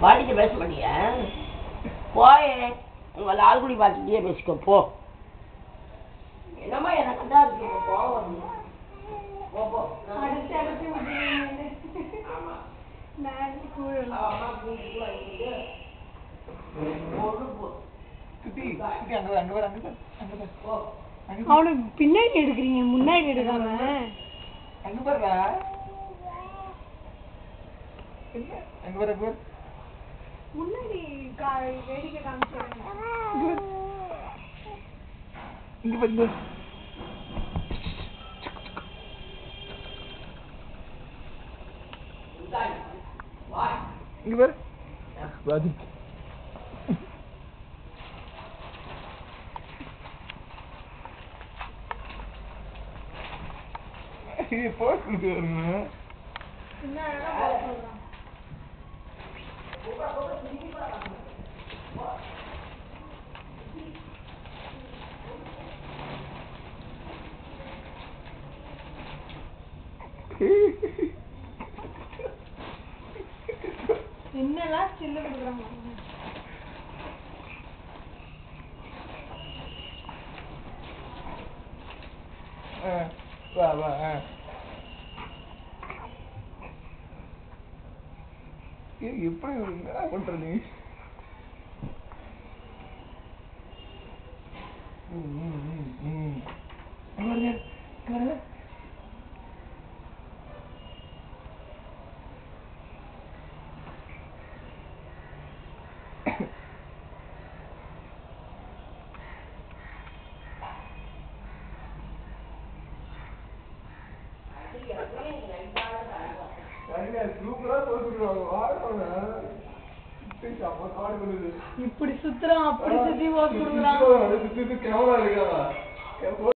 பாட்டிட்ட பேச மாட்டியா? போயே உங்க லால்குடி பாட்டிட்டே பேசிக்கோ போ. என்னம்மா எனக்கு கண்டா இருக்கு போவோம். அவனுக்கு பின்னாடி எடுக்கிறீங்க, முன்னாடி எடுக்காம. அங்க பாருடா. அங்க பாரு. முன்னாடி வேடிக்கை காமிச்சிருங்க. இங்க பாரு. இங்க பாரு. பாதி. இது போட்டு வரணும். என்ன சொல்றான்? என்னெல்லாம் சின்ன கொடுக்குறாங்க. வா வா. எப்படி என்ன பண்ற நீ? இப்படி சுத்துறான், அப்படி சுத்தி போட்டு கொடுக்குறான்.